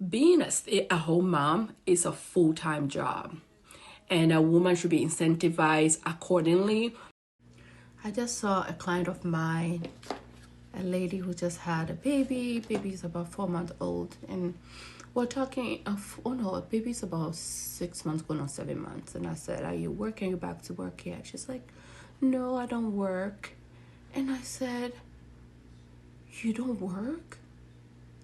Being a stay-at-home mom is a full-time job, and a woman should be incentivized accordingly. I just saw a client of mine, a lady who just had a baby. Baby's about 4 months old, and we're talking of, oh no, a baby's about 6 months going on 7 months. And I said, are you working? Are you back to work yet? She's like, no, I don't work. And I said, you don't work?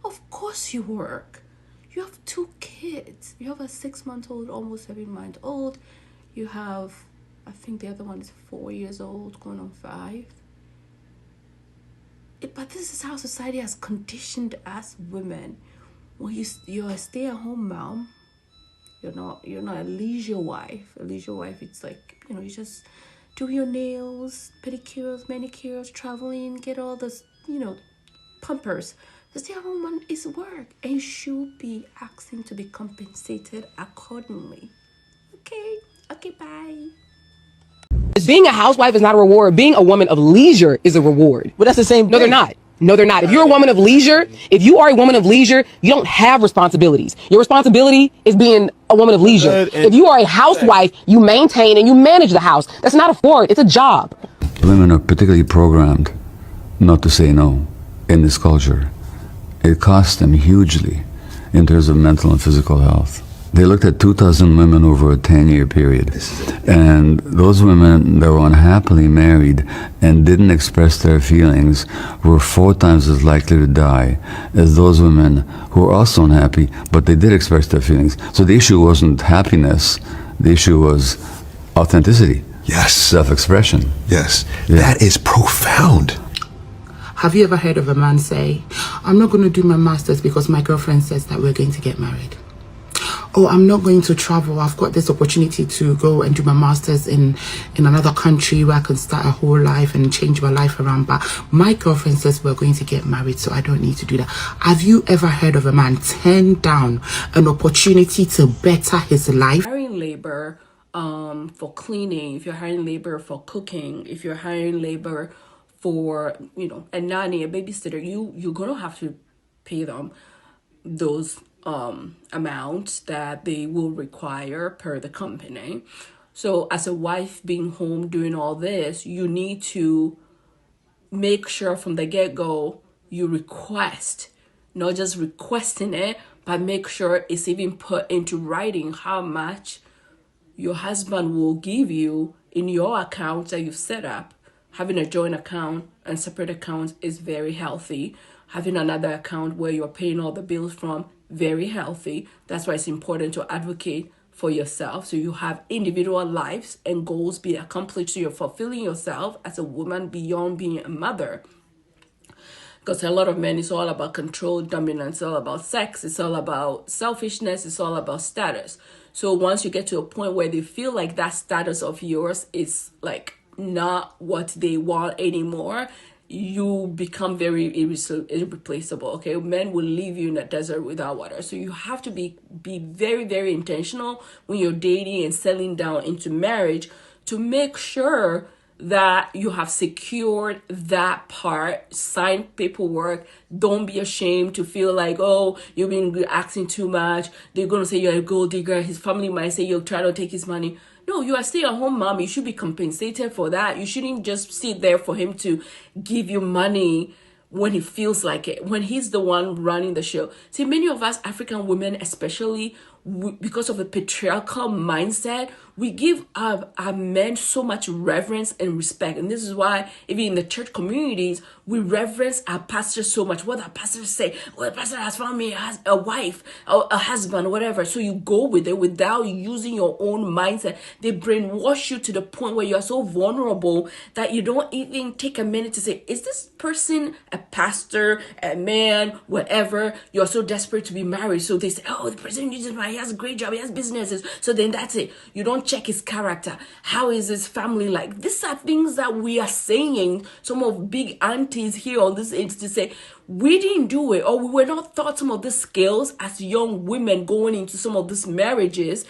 Of course you work. You have 2 kids. You have a 6-month-old, almost 7 month old. You have, I think the other one is 4 years old, going on 5. But this is how society has conditioned us women. When you're a stay-at-home mom, you're not a leisure wife. A leisure wife, it's like, you just do your nails, pedicures, manicures, traveling, get all this, pumpers. The stay-at-home mom is work, and you should be asking to be compensated accordingly. Okay, bye. Being a housewife is not a reward. Being a woman of leisure is a reward. But that's the same thing. No, they're not. No, they're not. If you're a woman of leisure, if you are a woman of leisure, you don't have responsibilities. Your responsibility is being a woman of leisure. If you are a housewife, you maintain and you manage the house. That's not a forward. It's a job. Women are particularly programmed not to say no in this culture. It costs them hugely in terms of mental and physical health. They looked at 2,000 women over a 10-year period, and those women that were unhappily married and didn't express their feelings were 4 times as likely to die as those women who were also unhappy, but they did express their feelings. So the issue wasn't happiness, the issue was authenticity. Yes. Self-expression. Yes. Yeah. That is profound. Have you ever heard of a man say, I'm not going to do my master's because my girlfriend says that we're going to get married? Oh, I'm not going to travel. I've got this opportunity to go and do my master's in another country where I can start a whole life and change my life around. But my girlfriend says we're going to get married, so I don't need to do that. Have you ever heard of a man turn down an opportunity to better his life? Hiring labor for cleaning, if you're hiring labor for cooking, if you're hiring labor for, a nanny, a babysitter, you're going to have to pay them those amounts that they will require per the company. So as a wife being home doing all this, you need to make sure from the get-go you request, not just requesting it, but make sure it's even put into writing how much your husband will give you in your account that you've set up. Having a joint account and separate accounts is very healthy. Having another account where you're paying all the bills from, very healthy. That's why it's important to advocate for yourself, so you have individual lives and goals be accomplished, so you're fulfilling yourself as a woman beyond being a mother. Because a lot of men, it's all about control, dominance, it's all about sex, it's all about selfishness, it's all about status. So once you get to a point where they feel like that status of yours is like not what they want anymore, you become very irreplaceable. Okay, men will leave you in a desert without water. So you have to be very, very intentional when you're dating and settling down into marriage to make sure that you have secured that part. Sign paperwork. Don't be ashamed to feel like, oh, you've been asking too much. They're gonna say you're a gold digger. His family might say you're trying to take his money. No, you are stay-at-home mom. You should be compensated for that. You shouldn't just sit there for him to give you money when he feels like it, when he's the one running the show. See, many of us African women, especially because of the patriarchal mindset, we give our men so much reverence and respect. And this is why even in the church communities, we reverence our pastors so much. What our pastors say, well, the pastor has found me a wife, or a husband, whatever. So you go with it without using your own mindset. They brainwash you to the point where you are so vulnerable that you don't even take a minute to say, is this person a pastor, a man, whatever? You're so desperate to be married. So they say, oh, the person you just married, he has a great job, he has businesses. So then that's it. You don't check his character. How is his family like? These are things that we are saying. Some of big aunties here on this age to say, we didn't do it, or we were not taught some of these skills as young women going into some of these marriages,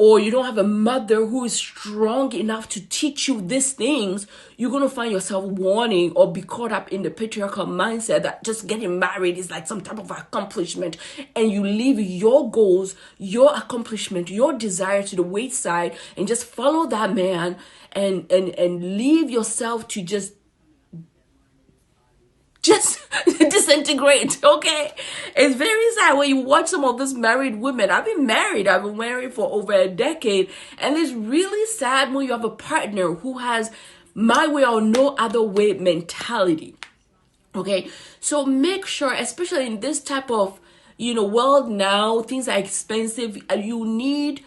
or you don't have a mother who is strong enough to teach you these things, you're going to find yourself wanting or be caught up in the patriarchal mindset that just getting married is like some type of accomplishment, and you leave your goals, your accomplishment, your desire to the wayside and just follow that man and leave yourself to just disintegrate. Okay, it's very sad when you watch some of these married women. I've been married for over a decade, and it's really sad when you have a partner who has my way or no other way mentality. Okay, so make sure, especially in this type of world now, things are expensive, and you need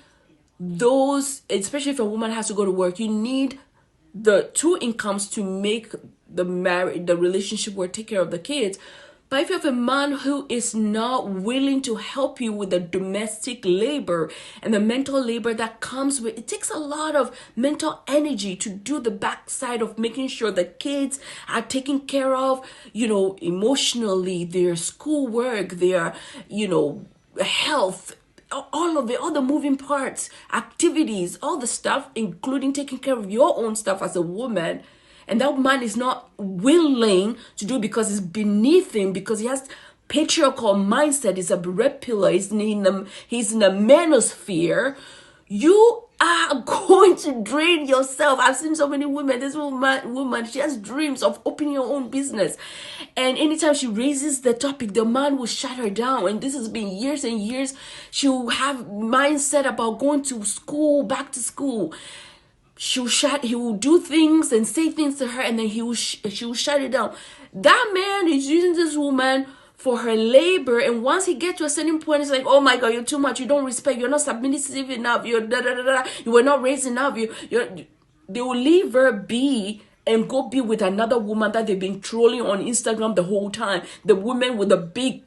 those, especially if a woman has to go to work, you need the two incomes to make the relationship work, take care of the kids. But if you have a man who is not willing to help you with the domestic labor and the mental labor that comes with it, takes a lot of mental energy to do the backside of making sure the kids are taken care of, emotionally, their schoolwork, their, health, all of it, all the moving parts, activities, all the stuff, including taking care of your own stuff as a woman. And that man is not willing to do it because it's beneath him, because he has patriarchal mindset. He's a red pillar. He's in the manosphere. You are going to drain yourself. I've seen so many women. This woman, she has dreams of opening her own business. And anytime she raises the topic, the man will shut her down. And this has been years and years. She'll have mindset about going to school, back to school. He will do things and say things to her, and then she will shut it down. That man is using this woman for her labor, and once he gets to a certain point, it's like, oh my God, you're too much, you don't respect, you're not submissive enough, you're you were not raised enough, they will leave her be and go be with another woman that they've been trolling on Instagram the whole time, the woman with the big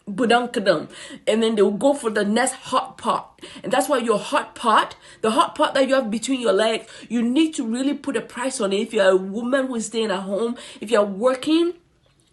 budankadam, and then they'll go for the next hot pot. And that's why your hot pot, the hot pot that you have between your legs, you need to really put a price on it. If you're a woman who is staying at home, if you're working,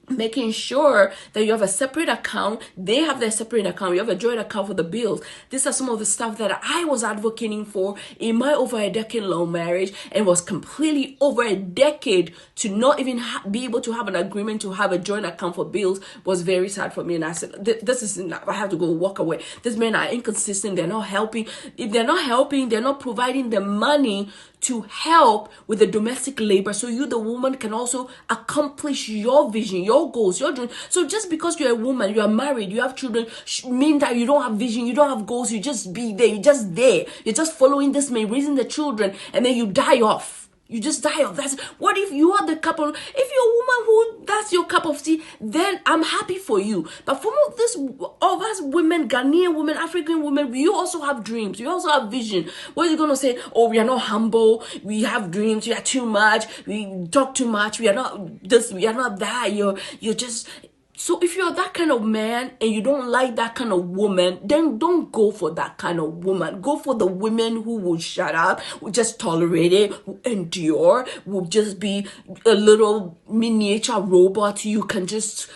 making sure that you have a separate account, they have their separate account, you have a joint account for the bills. These are some of the stuff that I was advocating for in my over a decade long marriage, and was completely over a decade to not even be able to have an agreement to have a joint account for bills was very sad for me. And I said, this is enough. I have to go walk away. These men are inconsistent. They're not helping. If they're not helping, they're not providing the money to help with the domestic labor, so you, the woman, can also accomplish your vision, your goals, your dreams. So just because you're a woman, you are married, you have children, mean that you don't have vision, you don't have goals, you just be there, you're just there, you're just following this man, raising the children, and then you die off. You just die of that. What if you are the couple? If you're a woman who that's your cup of tea, then I'm happy for you. But for all of us women, Ghanaian women, African women, we also have dreams. We also have vision. What are you gonna say? Oh, we are not humble. We have dreams. We are too much. We talk too much. We are not this. We are not that. You're just. So if you're that kind of man and you don't like that kind of woman, then don't go for that kind of woman. Go for the women who will shut up, will just tolerate it, will endure, will just be a little miniature robot you can just,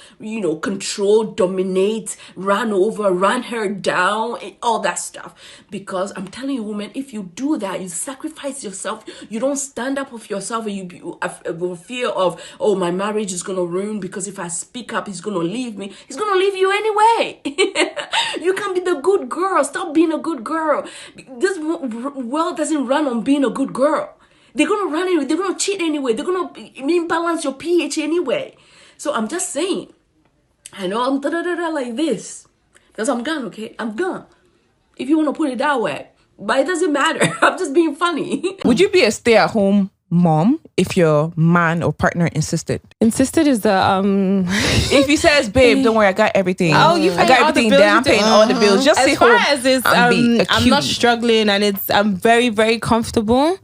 control, dominate, run over, run her down, and all that stuff. Because I'm telling you, women, if you do that, you sacrifice yourself, you don't stand up for yourself, and you with fear of, oh, my marriage is going to ruin because if I speak up, he's going to leave me. He's going to leave you anyway. You can be the good girl. Stop being a good girl. This world doesn't run on being a good girl. They're going to run anyway. They're going to cheat anyway. They're going to imbalance your pH anyway. So I'm just saying, I know I'm like this because I'm gone, okay? I'm gone. If you want to put it that way. But it doesn't matter. I'm just being funny. Would you be a stay-at-home mom if your man or partner insisted? Insisted is the if he says, babe, don't worry, I got everything. Oh, you I got everything down. I'm paying all the bills. Just as sit far home as it's and be I'm not struggling and I'm very, very comfortable.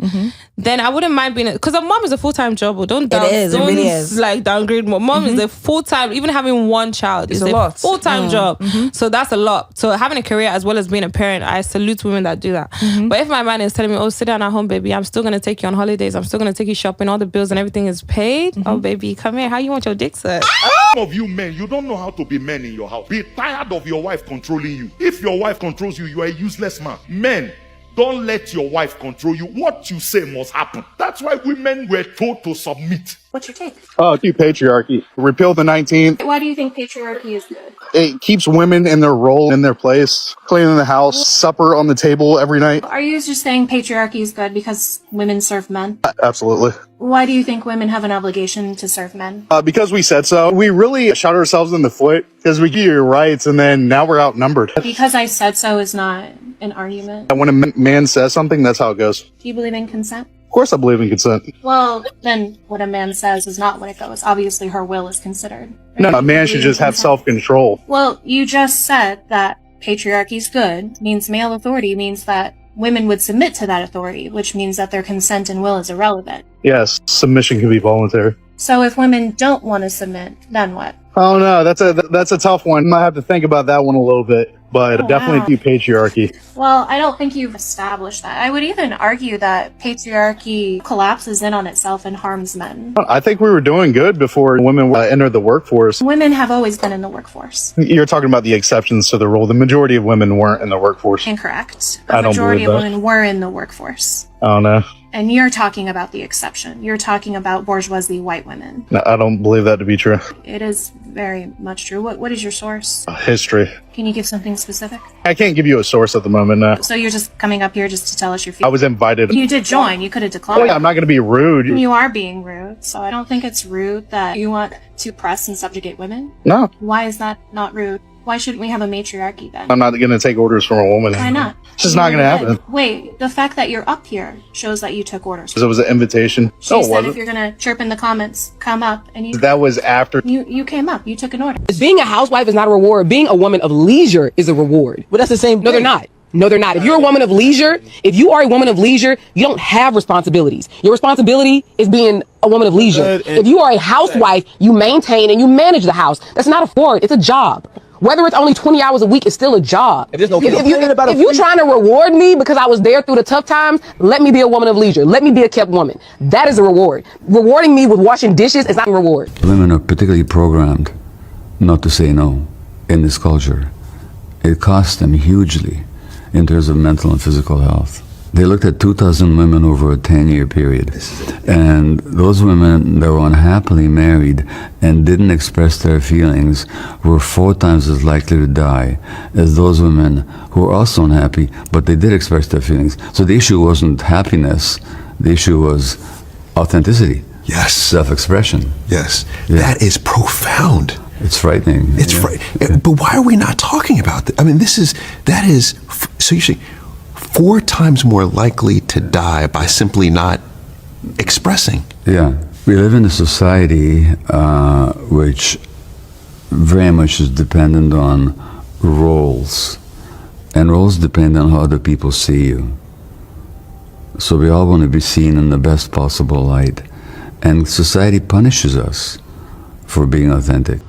Then I wouldn't mind being because a mom is a full-time job. Don't it is. It really is. Like downgrade. Mom is a full-time. Even having one child is a lot. Full-time job. So that's a lot. So having a career as well as being a parent, I salute women that do that. But if my man is telling me, oh, sit down at home, baby, I'm still gonna take you on holidays. I'm still gonna take you shopping. All the bills and everything is paid. Oh, baby, come here. How you want your dick sucked? Some of you men, you don't know how to be men in your house. Be tired of your wife controlling you. If your wife controls you, you are a useless man. Men, Don't let your wife control you. What you say must happen. That's why women were told to submit. What's your take? Oh, do patriarchy. Repeal the 19th. Why do you think patriarchy is good? It keeps women in their role, in their place, cleaning the house, supper on the table every night. Are you just saying patriarchy is good because women serve men? Absolutely. Why do you think women have an obligation to serve men? Because we said so. We really shot ourselves in the foot because we give you your rights and then now we're outnumbered. Because I said so is not an argument. When a man says something, that's how it goes. Do you believe in consent? Of course I believe in consent. Well, then what a man says is not what it goes. Obviously, her will is considered. No, a man should just have self-control. Well, you just said that patriarchy is good, means male authority means that women would submit to that authority, which means that their consent and will is irrelevant. Yes, submission can be voluntary. So if women don't want to submit, then what? Oh no, that's a tough one. I have to think about that one a little bit, but definitely do patriarchy. Well, I don't think you've established that. I would even argue that patriarchy collapses in on itself and harms men. I think we were doing good before women entered the workforce. Women have always been in the workforce. You're talking about the exceptions to the rule. The majority of women weren't in the workforce. Incorrect. I A don't majority believe of that. women were in the workforce. I don't know. And you're talking about the exception. You're talking about bourgeoisie white women. No, I don't believe that to be true. It is very much true. What is your source? History. Can you give something specific? I can't give you a source at the moment. No. So you're just coming up here just to tell us your I feelings? was invited. You did join. You could have declined. I'm not going to be rude. You are being rude, so I don't think it's rude that you want to oppress and subjugate women. No, Why is that not rude? Why shouldn't we have a matriarchy then? I'm not going to take orders from a woman. Why not? It's just not going to happen. Wait, the fact that you're up here shows that you took orders. Because it was an invitation. She No, it said wasn't. if you're gonna chirp in the comments, come up, and you That was after. you came up. You took an order. Being a housewife is not a reward. Being a woman of leisure is a reward. But that's the same No, they're not. No, they're not. If you're a woman of leisure, if you are a woman of leisure, you don't have responsibilities. Your responsibility is being a woman of leisure. If you are a housewife, you maintain and you manage the house. That's not a reward. It's a job. Whether it's only 20 hours a week, it's still a job. If there's no If you're trying to reward me because I was there through the tough times, let me be a woman of leisure. Let me be a kept woman. That is a reward. Rewarding me with washing dishes is not a reward. Women are particularly programmed not to say no in this culture. It costs them hugely in terms of mental and physical health. They looked at 2,000 women over a 10-year period, and those women that were unhappily married and didn't express their feelings were 4 times as likely to die as those women who were also unhappy, but they did express their feelings. So the issue wasn't happiness, the issue was authenticity. Yes. Self-expression. Yes. Yeah. That is profound. It's frightening. It's frightening. But why are we not talking about that? I mean, so you say 4 times more likely to die by simply not expressing. Yeah. We live in a society which very much is dependent on roles. And roles depend on how other people see you. So we all want to be seen in the best possible light. And society punishes us for being authentic.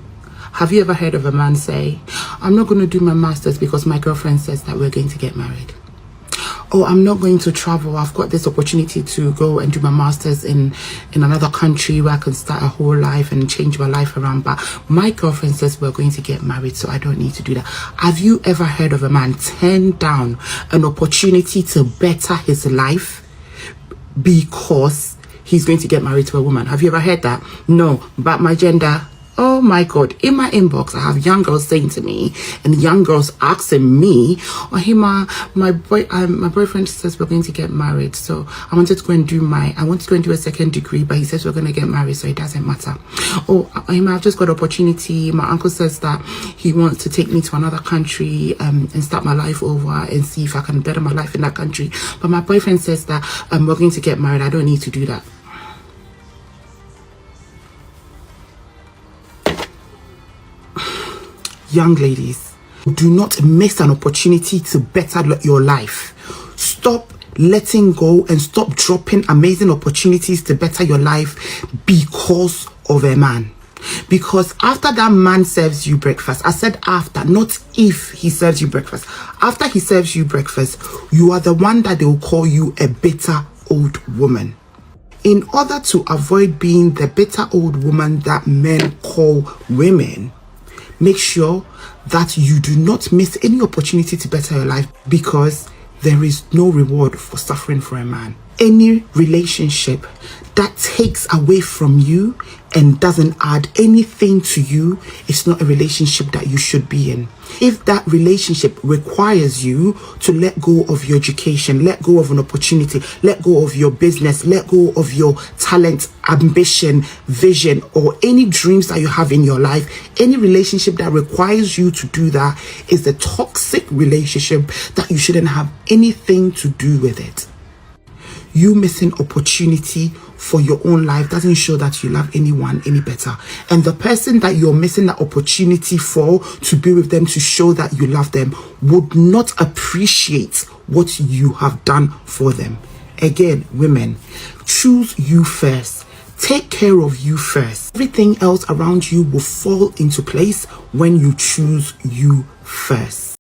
Have you ever heard of a man say, I'm not going to do my master's because my girlfriend says that we're going to get married? Oh, I'm not going to travel. I've got this opportunity to go and do my master's in another country where I can start a whole life and change my life around. But my girlfriend says we're going to get married, so I don't need to do that. Have you ever heard of a man turn down an opportunity to better his life because he's going to get married to a woman? Have you ever heard that? No, but my gender... Oh my God, in my inbox, I have young girls saying to me, and young girls asking me, oh, hey, my boyfriend says we're going to get married. So I wanted to go and do a second degree, but he says we're going to get married, so it doesn't matter. Oh, I've just got an opportunity. My uncle says that he wants to take me to another country and start my life over and see if I can better my life in that country. But my boyfriend says that we're going to get married. I don't need to do that. Young ladies, do not miss an opportunity to better your life. Stop letting go and stop dropping amazing opportunities to better your life because of a man. Because after that man serves you breakfast, I said after, not if he serves you breakfast. After he serves you breakfast, you are the one that they will call you a bitter old woman. In order to avoid being the bitter old woman that men call women, make sure that you do not miss any opportunity to better your life, because there is no reward for suffering for a man. Any relationship that takes away from you and doesn't add anything to you, it's not a relationship that you should be in. If that relationship requires you to let go of your education, let go of an opportunity, let go of your business, let go of your talent, ambition, vision, or any dreams that you have in your life, any relationship that requires you to do that is a toxic relationship that you shouldn't have anything to do with it. You missing opportunity for your own life doesn't show that you love anyone any better. And the person that you're missing that opportunity for, to be with them, to show that you love them, would not appreciate what you have done for them. Again, women, choose you first. Take care of you first. Everything else around you will fall into place when you choose you first.